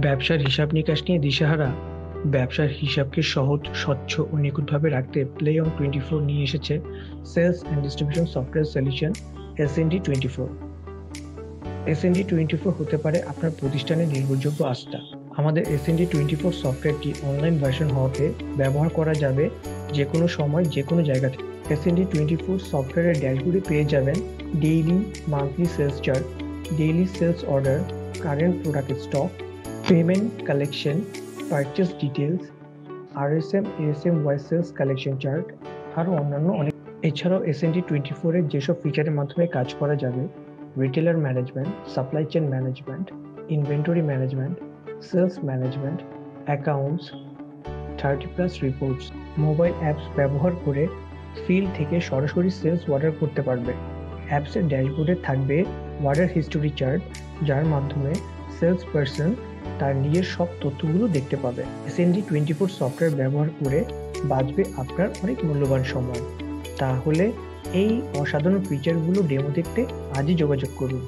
ব্যবসার হিসাব নিকাশ নিয়ে দিশেহারা? ব্যবসার হিসাবকে সহজ, স্বচ্ছ ও নিখুঁতভাবে রাখতে প্লে অন 24 নিয়ে এসেছে sales and distribution software solution SND24। SND24 হতে পারে আপনার প্রতিষ্ঠানের নির্ভরযোগ্য আস্থা। আমাদের SND24 সফটওয়্যারটি অনলাইন ভার্সন হওয়াতে ব্যবহার করা যাবে যে কোনো সময় যে কোনো জায়গা থেকে। SND24 সফটওয়্যারের ড্যাশবোর্ডে পেয়ে যাবেন daily, monthly sales chart, daily sales order, current product stock, payment collection, purchase details, RSM ASM wise sales collection chart, আরও অন্যান্য অনেক। এছাড়াও SND24 এর যেসব ফিচারের মাধ্যমে কাজ করা যাবে: retailer management, supply chain management, inventory management, sales management, accounts, 30+ reports. Mobile apps ব্যবহার করে ফিল্ড থেকে সরাসরি সেলস অর্ডার করতে পারবে। অ্যাপসের ড্যাশবোর্ডে থাকবে অর্ডার হিস্টোরি চার্ট, যার মাধ্যমে সেলস পারসন তার নিজের সব তথ্যগুলো দেখতে পাবে। SND24 সফটওয়্যার ব্যবহার করে বাঁচবে আপনার অনেক মূল্যবান সময়। তাহলে এই অসাধারণ ফিচারগুলো ডেমো দেখতে আজই যোগাযোগ করুন।